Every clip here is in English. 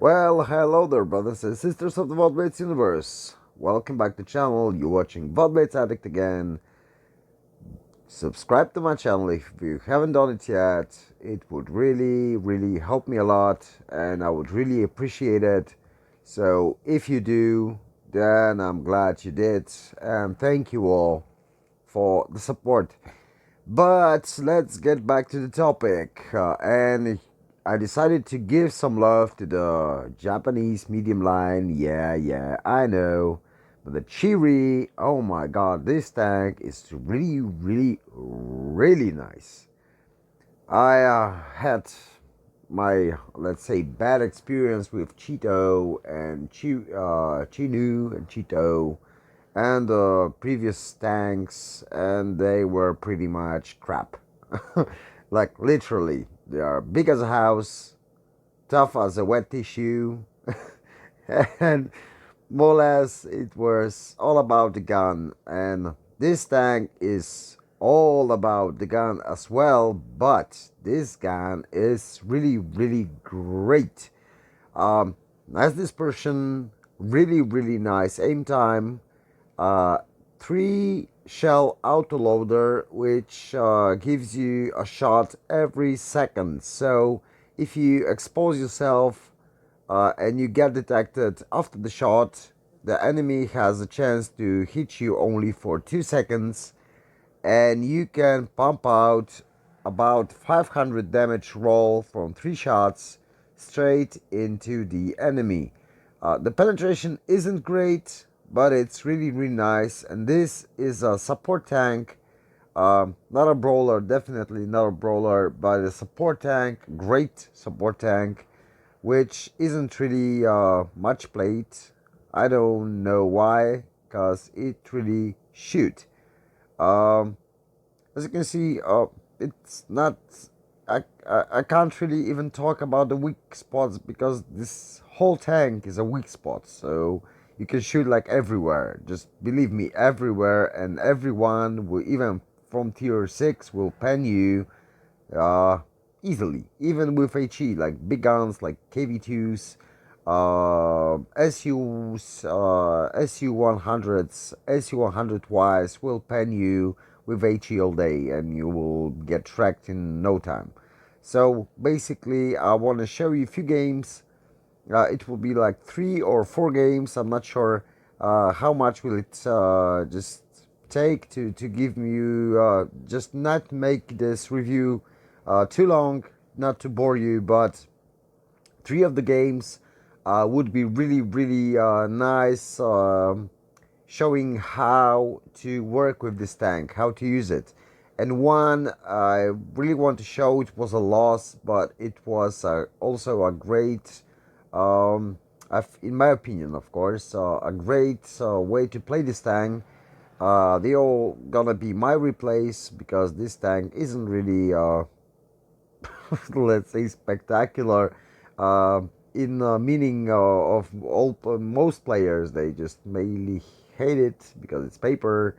Well, hello there, brothers and sisters of the WoT Blitz universe. Welcome back to the channel. You're watching WoT Blitz Addict again. Subscribe to my channel if you haven't done it yet. It would really help me a lot, and I would really appreciate it. So if you do, then I'm glad you did, and thank you all for the support. But let's get back to the topic. And I decided to give some love to the Japanese medium line. Yeah, I know. But the Chiri, oh my god, this tank is really nice. I had my, let's say, bad experience with Cheeto and Chinu and Cheeto and the previous tanks, and they were pretty much crap. Like literally, they are big as a house, tough as a wet tissue, and more or less it was all about the gun. And this tank is all about the gun as well, but this gun is really great. Nice dispersion, really nice aim time, uh, 3 shell autoloader, which gives you a shot every second. So if you expose yourself and you get detected after the shot, the enemy has a chance to hit you only for 2 seconds, and you can pump out about 500 damage roll from 3 shots straight into the enemy. The penetration isn't great, but it's really nice, and this is a support tank. Not a brawler, definitely not a brawler, but a support tank, great support tank, which isn't really much played. I don't know why, because it really shoot. Um, as you can see, it's not. I can't really even talk about the weak spots because this whole tank is a weak spot. So you can shoot like everywhere. Just believe me, everywhere, and everyone will, even from tier 6, will pen you uh, easily. Even with HE, like big guns like KV2s, SUs, SU100s, SU100Ys will pen you with HE all day, and you will get tracked in no time. So basically, I want to show you a few games. It will be like 3 or 4 games. I'm not sure how much will it just take to give you, just not make this review too long, not to bore you, but 3 of the games would be really nice, showing how to work with this tank, how to use it. And one I really want to show, it was a loss, but it was also a great, in my opinion, of course, a great way to play this tank. They all gonna be my replace, because this tank isn't really let's say spectacular, uh, in meaning of all most players. They just mainly hate it because it's paper,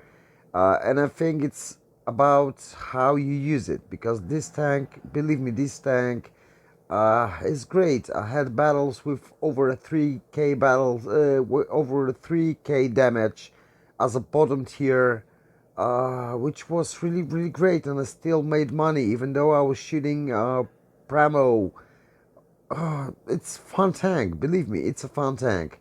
and I think it's about how you use it, because this tank, believe me, this tank is great. I had battles with over 3k battles, over 3k damage as a bottom tier, which was really great, and I still made money even though I was shooting Pramo. It's fun tank, believe me, it's a fun tank.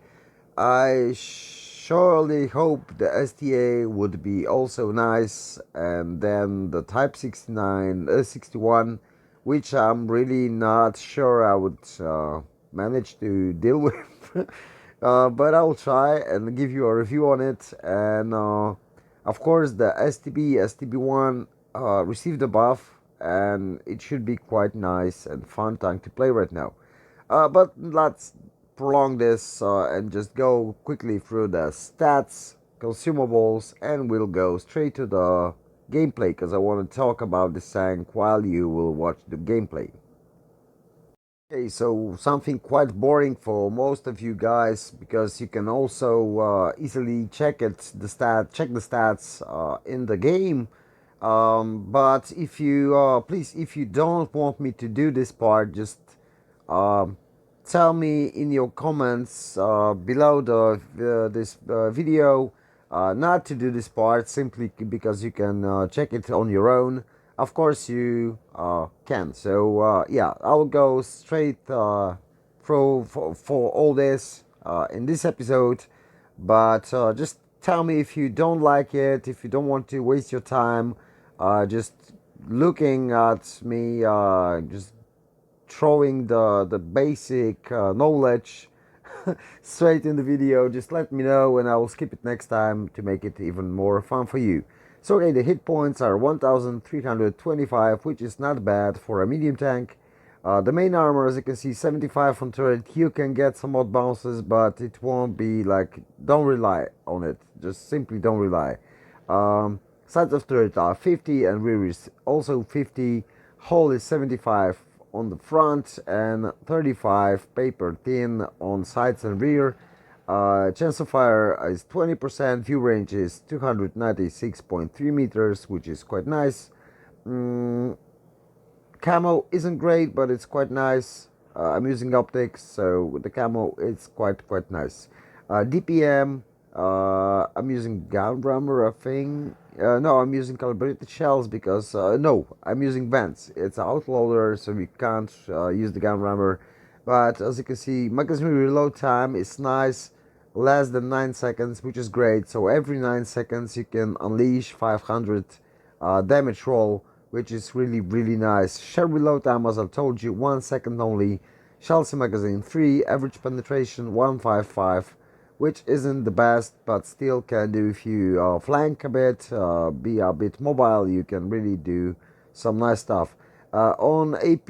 I surely hope the STA would be also nice, and then the Type 69, 61, which I'm really not sure I would manage to deal with. But I'll try and give you a review on it. And of course, the STB1 received a buff, and it should be quite nice and fun tank to play right now. But let's prolong this and just go quickly through the stats, consumables, and we'll go straight to the gameplay, because I want to talk about this tank while you will watch the gameplay. Okay, so something quite boring for most of you guys, because you can also easily check check the stats in the game. But if you please, if you don't want me to do this part, just um, tell me in your comments below this video not to do this part, simply because you can check it on your own. Of course you can. So yeah, I'll go straight through for all this in this episode. But just tell me if you don't like it, if you don't want to waste your time just looking at me just throwing the basic knowledge straight in the video. Just let me know and I will skip it next time to make it even more fun for you. So okay, the hit points are 1325, which is not bad for a medium tank. The main armor, as you can see, 75 on turret. You can get some odd bounces, but it won't be like, don't rely on it. Just simply don't rely. Sides of turret are 50 and rear is also 50. Hull is 75 on the front and 35 paper thin on sides and rear. Chance of fire is 20%. View range is 296.3 meters, which is quite nice. Camo isn't great, but it's quite nice. I'm using optics, so with the camo it's quite nice. DPM, I'm using gun rammer, I think. No, I'm using calibrated shells because no, I'm using vents. It's an outloader, so we can't use the gun rammer. But as you can see, magazine reload time is nice, less than 9 seconds, which is great. So every 9 seconds you can unleash 500 damage roll, which is really nice. Shell reload time, as I told you, 1 second only. Shells in magazine 3, average penetration 155, which isn't the best, but still can do. If you flank a bit, be a bit mobile, you can really do some nice stuff. On AP,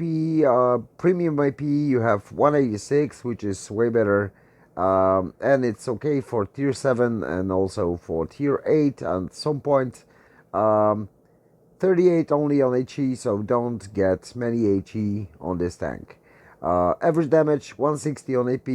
premium AP, you have 186, which is way better. And it's okay for tier 7 and also for tier 8 at some point. 38 only on HE, so don't get many HE on this tank. Average damage 160 on AP,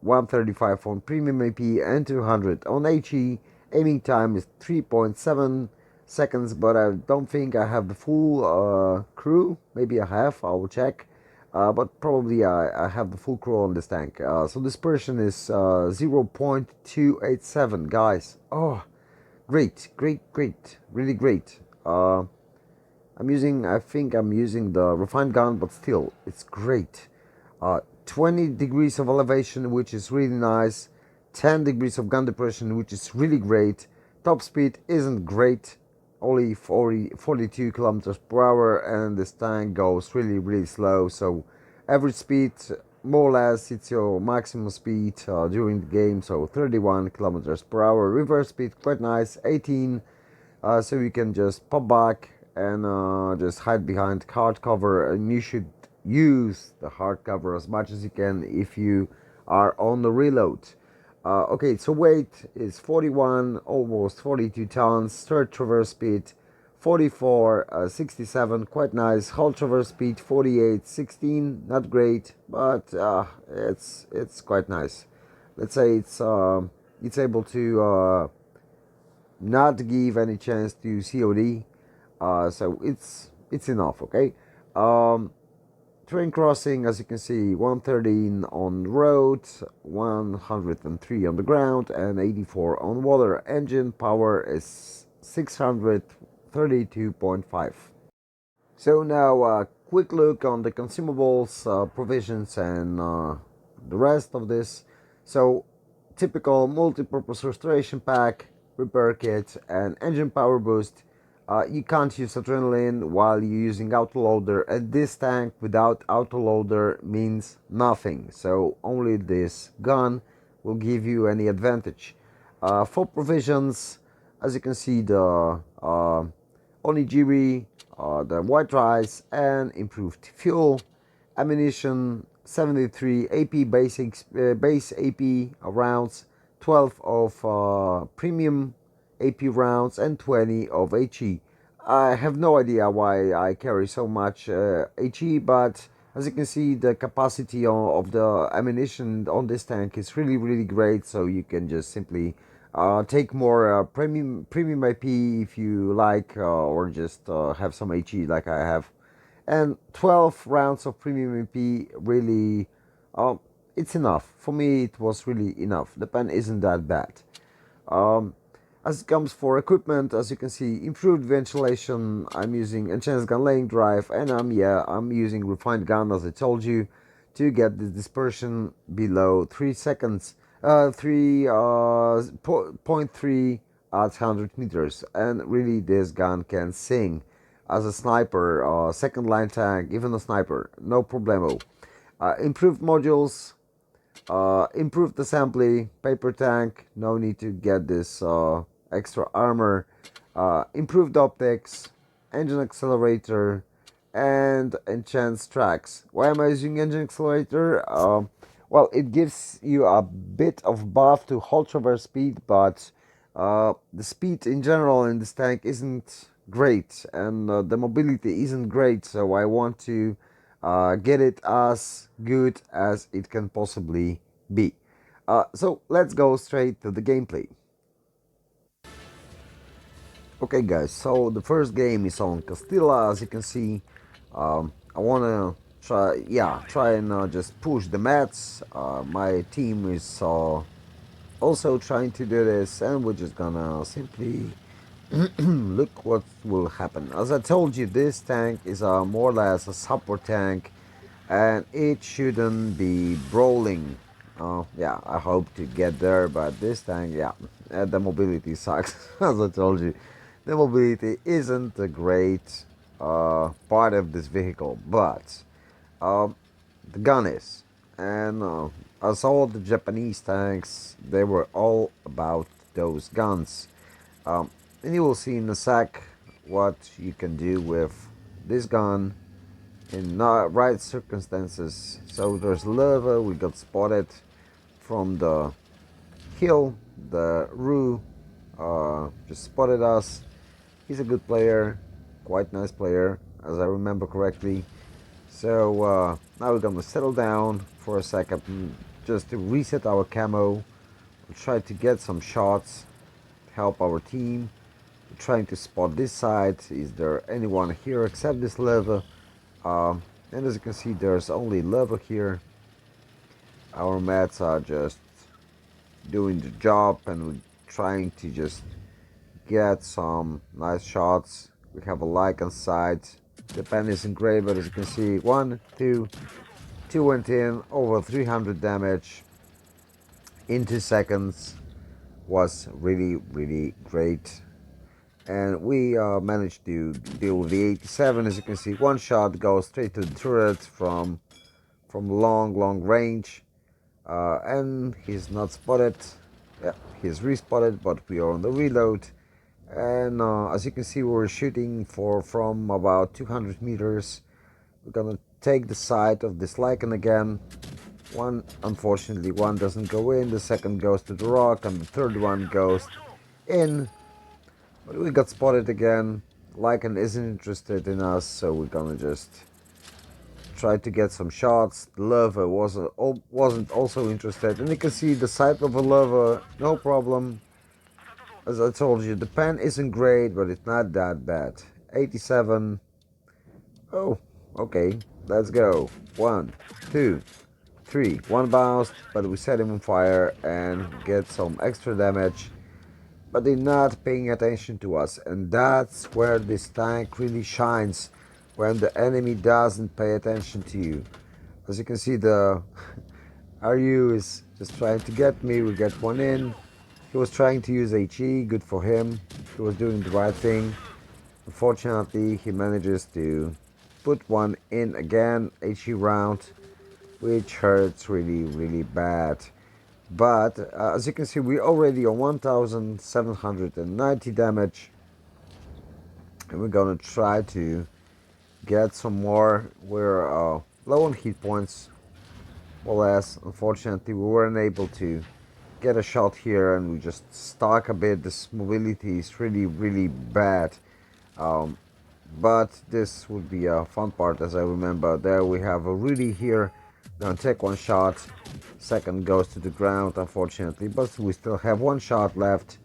135 on premium AP, and 200 on HE. Aiming time is 3.7 seconds, but I don't think I have the full crew. Maybe I have, I will check. But probably I have the full crew on this tank. So dispersion is 0.287, guys. Oh, great, really great. I think I'm using the refined gun, but still, it's great. 20 degrees of elevation, which is really nice. 10 degrees of gun depression, which is really great. Top speed isn't great, only 42 kilometers per hour, and this tank goes really slow. So average speed, more or less, it's your maximum speed during the game. So 31 kilometers per hour. Reverse speed, quite nice, 18. So you can just pop back and just hide behind hard cover, and you should use the hard cover as much as you can if you are on the reload. Okay, so weight is 41, almost 42 tons. Third traverse speed 44, 67, quite nice. Hull traverse speed 48, 16, not great, but it's quite nice. Let's say it's able to not give any chance to COD. So it's enough, okay. Train crossing, as you can see, 113 on road, 103 on the ground, and 84 on water. Engine power is 632.5. So now a quick look on the consumables, provisions, and the rest of this. So typical multi-purpose restoration pack, repair kit, and engine power boost. You can't use adrenaline while you're using autoloader, and this tank without autoloader means nothing. So only this gun will give you any advantage. For provisions, as you can see, the onigiri, the white rice, and improved fuel. Ammunition 73 AP basics, base AP rounds, 12 of premium AP rounds, and 20 of HE. I have no idea why I carry so much HE, but as you can see, the capacity of the ammunition on this tank is really great. So you can just simply take more premium IP if you like, or just have some HE like I have. And 12 rounds of premium AP really it's enough. For me, it was really enough. The pen isn't that bad. Um, as it comes for equipment, as you can see, improved ventilation. I'm using enhanced gun laying drive, and I'm using refined gun as I told you to get the dispersion below 3 seconds. 3.3 at 100 meters, and really this gun can sing as a sniper, second line tank, even a sniper, no problemo. Improved modules, improved assembly, paper tank, no need to get this extra armor, improved optics, engine accelerator, and enhanced tracks. Why am I using engine accelerator? Well, it gives you a bit of buff to hold traverse speed, but the speed in general in this tank isn't great, and the mobility isn't great, so I want to get it as good as it can possibly be. So let's go straight to the gameplay. Okay guys, so the first game is on Castilla. As you can see, I wanna try and just push the mats. My team is also trying to do this, and we're just gonna simply look what will happen. As I told you, this tank is more or less a support tank, and it shouldn't be brawling. Yeah, I hope to get there, but this tank, yeah, the mobility sucks. As I told you, the mobility isn't a great part of this vehicle, but um, the gun is. And as all the Japanese tanks, they were all about those guns. Um, and you will see in a sec what you can do with this gun in not right circumstances. So there's lava, we got spotted from the hill. The Rue just spotted us. He's a good player, quite nice player, as I remember correctly. So now we're gonna settle down for a second just to reset our camo. We'll try to get some shots, help our team. We're trying to spot this side. Is there anyone here except this lava? And as you can see, there's only lava here. Our mats are just doing the job, and we're trying to just get some nice shots. We have a like on sight. The pen isn't great, but as you can see, 1, 2, 2 went in, over 300 damage in 2 seconds. Was really, really great. And we managed to deal with the 87. As you can see, one shot goes straight to the turret from long range, and he's not spotted. Yeah, he's respotted, but we are on the reload. And as you can see, we're shooting from about 200 meters. We're gonna take the side of this lichen again. Unfortunately, one doesn't go in, the second goes to the rock, and the third one goes in. But we got spotted again. Lichen isn't interested in us, so we're gonna just try to get some shots. The lava wasn't also interested, and you can see the side of a lava, no problem. As I told you, the pen isn't great, but it's not that bad. 87. Oh, okay, let's go. 1, 2, 3. One bounced, but we set him on fire and get some extra damage. But they're not paying attention to us, and that's where this tank really shines, when the enemy doesn't pay attention to you. As you can see, the RU is just trying to get me. We get one in. He was trying to use HE, good for him. He was doing the right thing. Unfortunately, he manages to put one in again, HE round, which hurts really, really bad. But as you can see, we're already on 1790 damage, and we're gonna try to get some more. We're low on hit points, more or less. Unfortunately, we weren't able to get a shot here, and we just stuck a bit. This mobility is really, really bad. Um, but this would be a fun part. As I remember, there we have a Rudy here. Gonna take one shot, second goes to the ground, unfortunately, but we still have one shot left.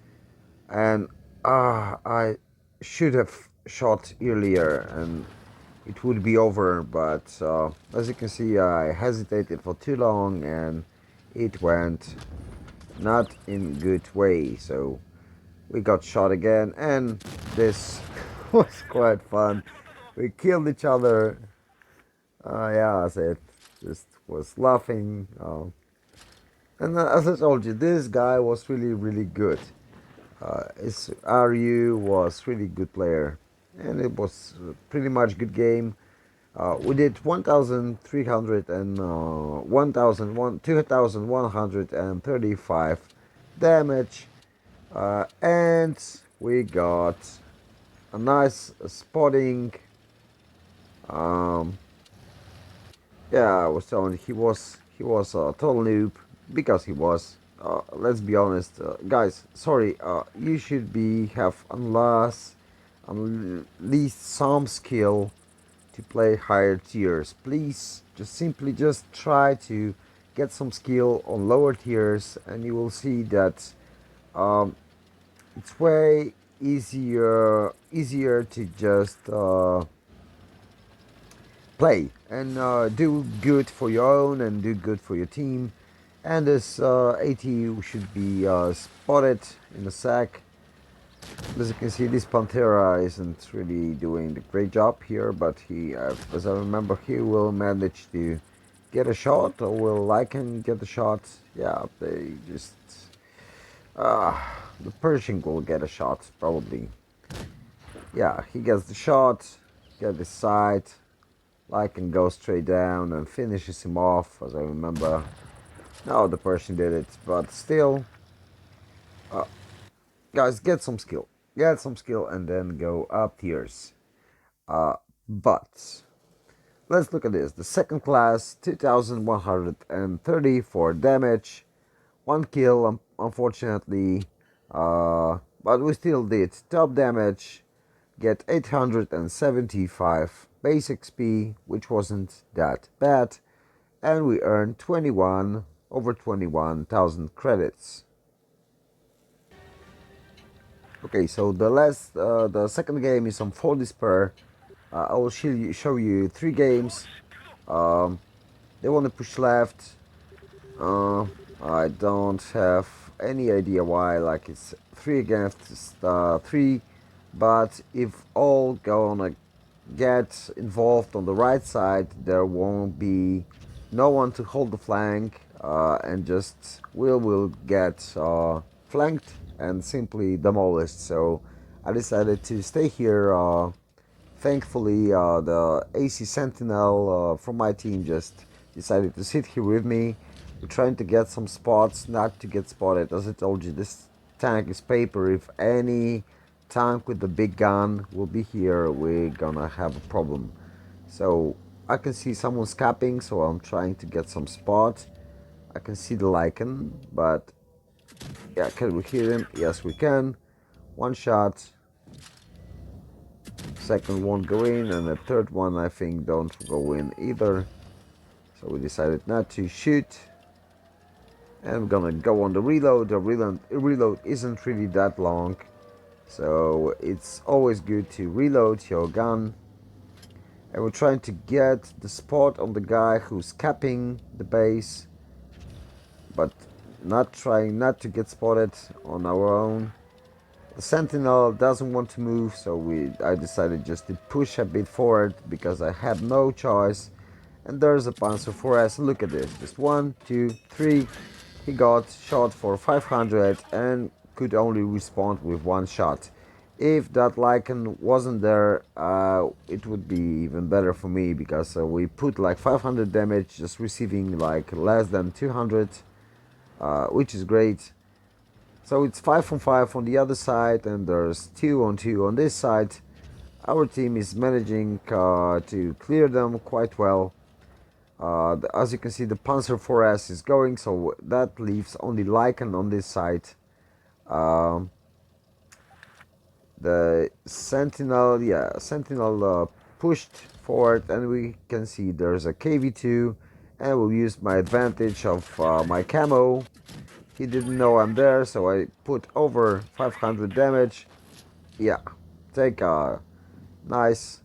And I should have shot earlier, and it would be over, but as you can see, I hesitated for too long and it went not in good way. So we got shot again, and this was quite fun. We killed each other. Yeah, as it just was laughing. And as I told you, this guy was really, really good. His RU was really good player, and it was pretty much good game. We did 1,300 and 2,135 damage, and we got a nice spotting. Um, yeah, I was telling you, he was a total noob because he was. Let's be honest, guys. Sorry, you should be have at least some skill to play higher tiers. Please, just try to get some skill on lower tiers, and you will see that um, it's way easier to just play and do good for your own and do good for your team. And this AT should be spotted in the sack. As you can see, this Pantera isn't really doing the great job here, but he, as I remember, he will manage to get a shot, or will Lycan get a shot. Yeah, they just... Uh, the Pershing will get a shot, probably. Yeah, he gets the shot, get the sight, Lycan goes straight down and finishes him off, as I remember. No, the Pershing did it, but still, uh, guys, get some skill. Get some skill and then go up tiers. But let's look at this. The second class, 2,134 damage, 1 kill, unfortunately. But we still did top damage, get 875 base XP, which wasn't that bad. And we earned over 21,000 credits. Okay, so the second game is on Foleys. I will show you 3 games. Um, they want to push left. Uh, I don't have any idea why. Like, it's 3 against 3, but if all gonna get involved on the right side, there won't be no one to hold the flank, and just will get flanked and simply demolished. So I decided to stay here. Thankfully, the AC Sentinel from my team just decided to sit here with me. We're trying to get some spots, not to get spotted. As I told you, this tank is paper. If any tank with the big gun will be here, we're gonna have a problem. So I can see someone's capping, so I'm trying to get some spot. I can see the Lycan, but yeah, can we hear him? Yes, we can. One shot. Second won't go in, and the third one I think don't go in either. So we decided not to shoot. And I'm gonna go on the reload. The reload isn't really that long, so it's always good to reload your gun. And we're trying to get the spot on the guy who's capping the base, but not to get spotted on our own. The Sentinel doesn't want to move, so I decided just to push a bit forward because I had no choice. And there's a Panzer 4S. Look at this. Just 1, 2, 3. He got shot for 500 and could only respawn with 1 shot. If that Lycan wasn't there, it would be even better for me, because we put like 500 damage just receiving like less than 200, which is great. So it's 5 on 5 on the other side, and there's 2 on 2 on this side. Our team is managing to clear them quite well. As you can see, the Panzer 4S is going, so that leaves only Lycan on this side. The Sentinel, pushed forward, and we can see there's a KV2, and I will use my advantage of my camo. He didn't know I'm there, so I put over 500 damage. Yeah, take a nice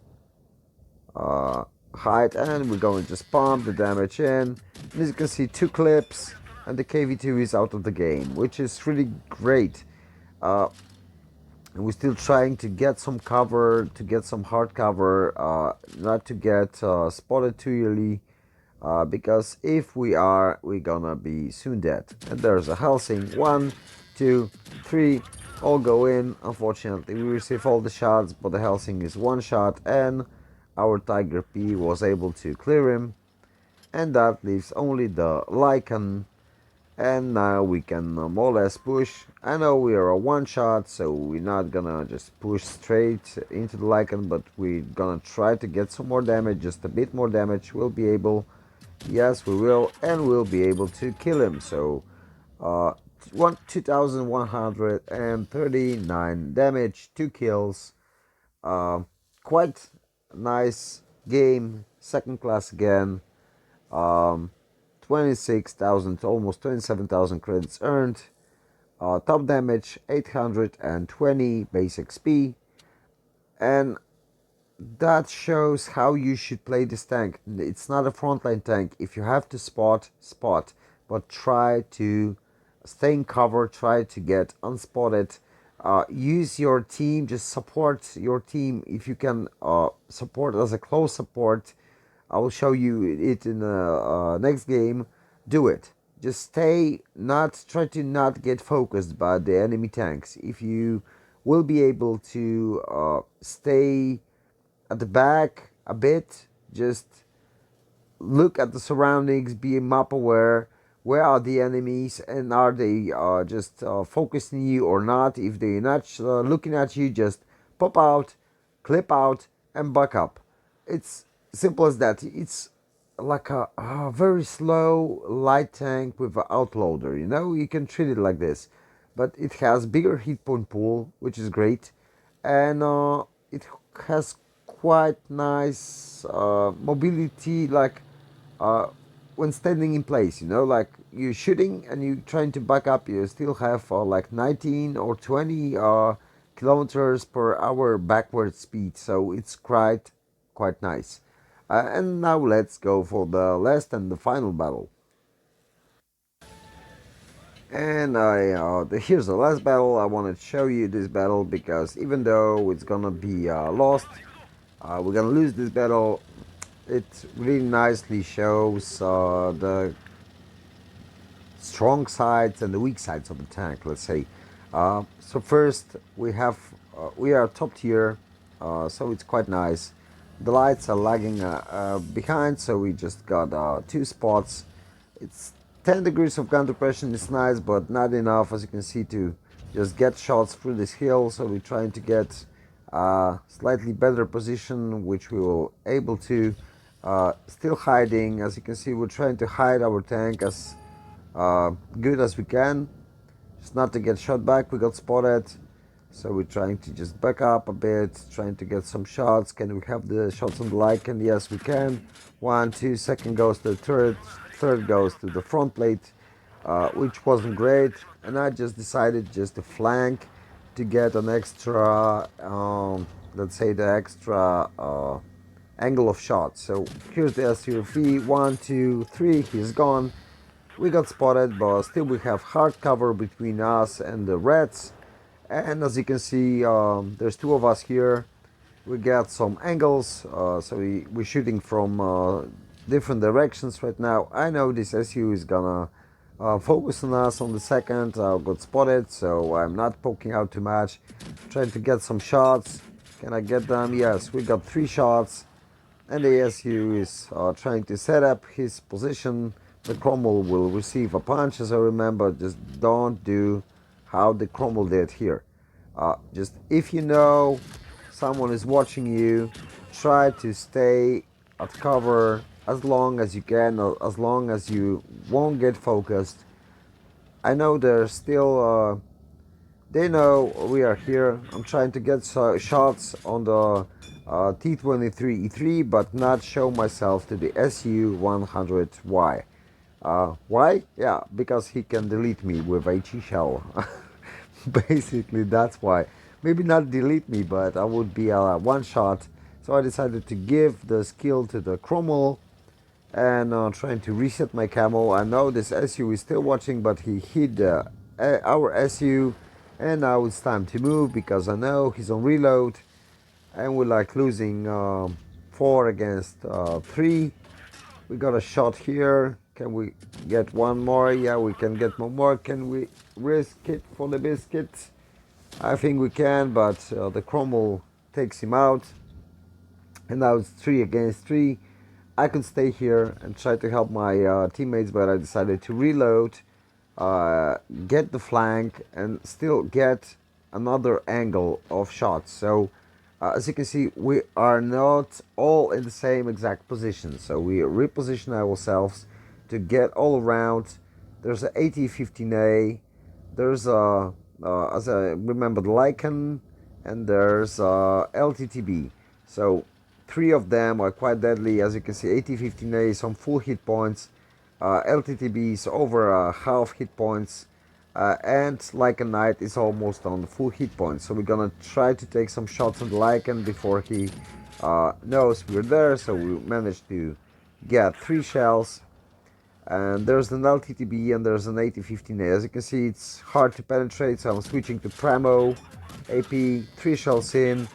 uh, height, and we're going to just pump the damage in. And as you can see, 2 clips, and the KV2 is out of the game, which is really great. Uh, and we're still trying to get some cover, to get some hard cover, not to get spotted too early. Because if we are, we're gonna be soon dead. And there's a Helsing. 1, 2, 3, all go in. Unfortunately, we receive all the shots, but the Helsing is one shot, and our Tiger P was able to clear him. And that leaves only the Lycan, and now we can more or less push. I know we are a one shot, so we're not gonna just push straight into the Lycan, but we're gonna try to get some more damage, just a bit more damage. We'll be able, yes, we will, and we'll be able to kill him. So, 2,139 damage, 2 kills. Uh, Quite nice game, second class again. 26,000, almost 27,000 credits earned. Top damage 820 base XP, and that shows how you should play this tank. It's not a frontline tank. If you have to spot, spot, but try to stay in cover, try to get unspotted. Use your team, just support your team. If you can support as a close support, I will show you it in the next game. Do it. Just stay, not try to not get focused by the enemy tanks. If you will be able to stay at the back a bit, just look at the surroundings, be map aware. Where are the enemies, and are they just focusing you or not? If they're not looking at you, just pop out, clip out, and back up. It's simple as that. It's like a very slow light tank with an outloader. You know, you can treat it like this, but it has bigger hit point pool, which is great, and it has quite nice mobility, like uh, when standing in place, you know, like you're shooting and you're trying to back up, you still have like 19 or 20 kilometers per hour backward speed, so it's quite nice. And now let's go for the last and the final battle. And here's the last battle. I wanted to show you this battle because even though it's gonna be lost, we're gonna lose this battle. It really nicely shows the strong sides and the weak sides of the tank, let's say. So first we are top tier, so it's quite nice. The lights are lagging behind, so we just got 2 spots. It's 10 degrees of gun depression is nice, but not enough, as you can see, to just get shots through this hill. So we're trying to get slightly better position, which we will able to. Still hiding, as you can see, we're trying to hide our tank as good as we can, just not to get shot back. We got spotted, so we're trying to just back up a bit, trying to get some shots. Can we have the shots on the Lycan? Yes, we can. 1, 2, second goes to the turret, third goes to the front plate, which wasn't great, and I just decided just to flank to get an extra, let's say the extra angle of shot. So here's the SUV, 1, 2, 3, he's gone. We got spotted, but still we have hard cover between us and the Reds. And as you can see, there's 2 of us here. We got some angles, so we're shooting from different directions right now. I know this SU is gonna focus on us on the second. I got spotted, so I'm not poking out too much. Trying to get some shots. Can I get them? Yes, we got 3 shots. And the SU is trying to set up his position. The Cromwell will receive a punch, as I remember. Just don't do how the Cromwell did here. Just if you know someone is watching you, try to stay at cover as long as you can, as long as you won't get focused. I know there's still they know we are here. I'm trying to get shots on the T23E3, but not show myself to the SU-100Y. Why? Yeah, because he can delete me with HE shell. Basically, that's why. Maybe not delete me, but I would be a one shot. So I decided to give the skill to the Cromwell and trying to reset my camo. I know this SU is still watching, but he hit our SU, and now it's time to move because I know he's on reload, and we're like losing 4 against 3. We got a shot here. Can we get one more? Yeah, we can get one more. Can we risk it for the biscuit? I think we can, but the Cromwell takes him out, and now it's 3 against 3. I could stay here and try to help my teammates, but I decided to reload, get the flank, and still get another angle of shots. So as you can see, we are not all in the same exact position. So we reposition ourselves to get all around. There's an AT-15A, there's as I remember, the Lycan, and there's LTTB. So 3 of them are quite deadly. As you can see, AT-15A is on full hit points, LTTB is over half hit points, and Lycan Knight is almost on full hit points. So we're gonna try to take some shots on the Lycan before he knows we're there. So we managed to get 3 shells. And there's an LTTB and there's an AT-15A. As you can see, it's hard to penetrate, so I'm switching to Pramo AP. 3 shells in.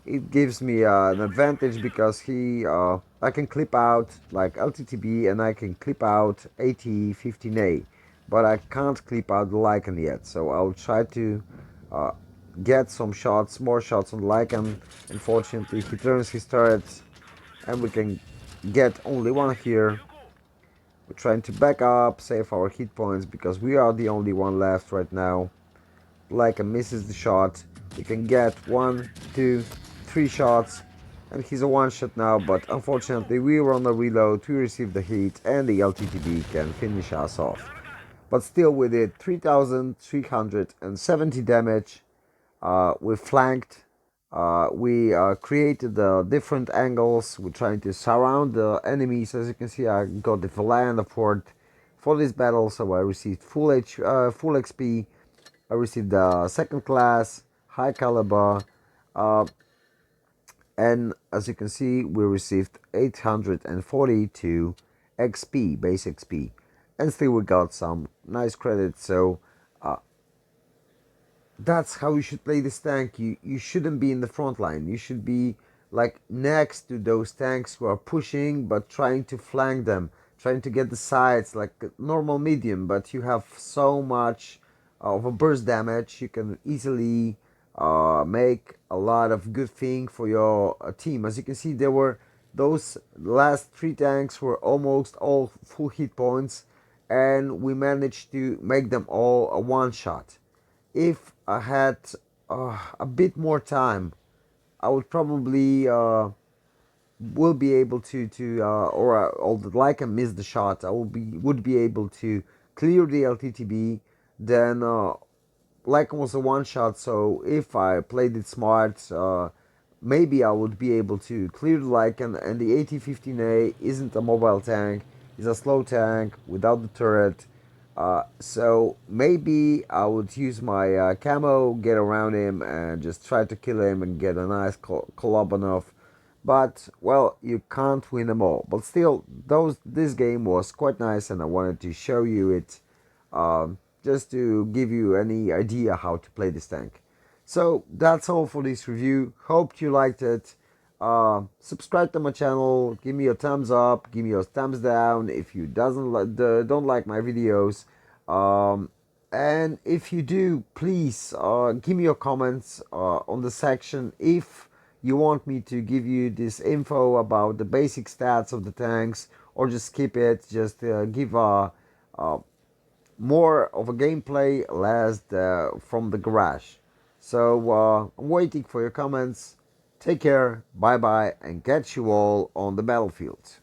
It gives me an advantage because I can clip out like LTTB and I can clip out AT-15A, but I can't clip out the Lycan yet. So I'll try to get some shots, more shots on the Lycan. Unfortunately, he turns his turret and we can get only one here. We're trying to back up, save our hit points because we are the only one left right now. Lycan misses the shot. We can get 1, 2, 3 shots, and he's a one shot now, but unfortunately we were on a reload, we received the hit, and the LTTB can finish us off. But still we did 3,370 damage. We flanked. We created different angles. We're trying to surround the enemies. As you can see, I got the Valiant Fort for this battle, so I received full XP. I received the second class, high caliber, and as you can see, we received 842 XP, base XP, and still we got some nice credits. So that's how you should play this tank. You shouldn't be in the front line. You should be like next to those tanks who are pushing, but trying to flank them, trying to get the sides like normal medium. But you have so much of a burst damage, you can easily make a lot of good thing for your team. As you can see, there were those last 3 tanks were almost all full hit points, and we managed to make them all a one shot. If I had a bit more time, I would probably will be able to although like I missed the shot, I would be able to clear the LTTB. Then like was a one shot, so if I played it smart, maybe I would be able to clear the Lycan. And the AT-15A isn't a mobile tank; it's a slow tank without the turret. So maybe I would use my camo, get around him, and just try to kill him and get a nice Kolobanov. But well, you can't win them all. But still, this game was quite nice, and I wanted to show you it, just to give you any idea how to play this tank. So that's all for this review. Hope you liked it. Subscribe to my channel, give me a thumbs up, give me a thumbs down if you don't like my videos, and if you do, please give me your comments on the section if you want me to give you this info about the basic stats of the tanks, or just skip it, just give more of a gameplay, less from the garage. So I'm waiting for your comments. Take care, bye bye, and catch you all on the battlefield.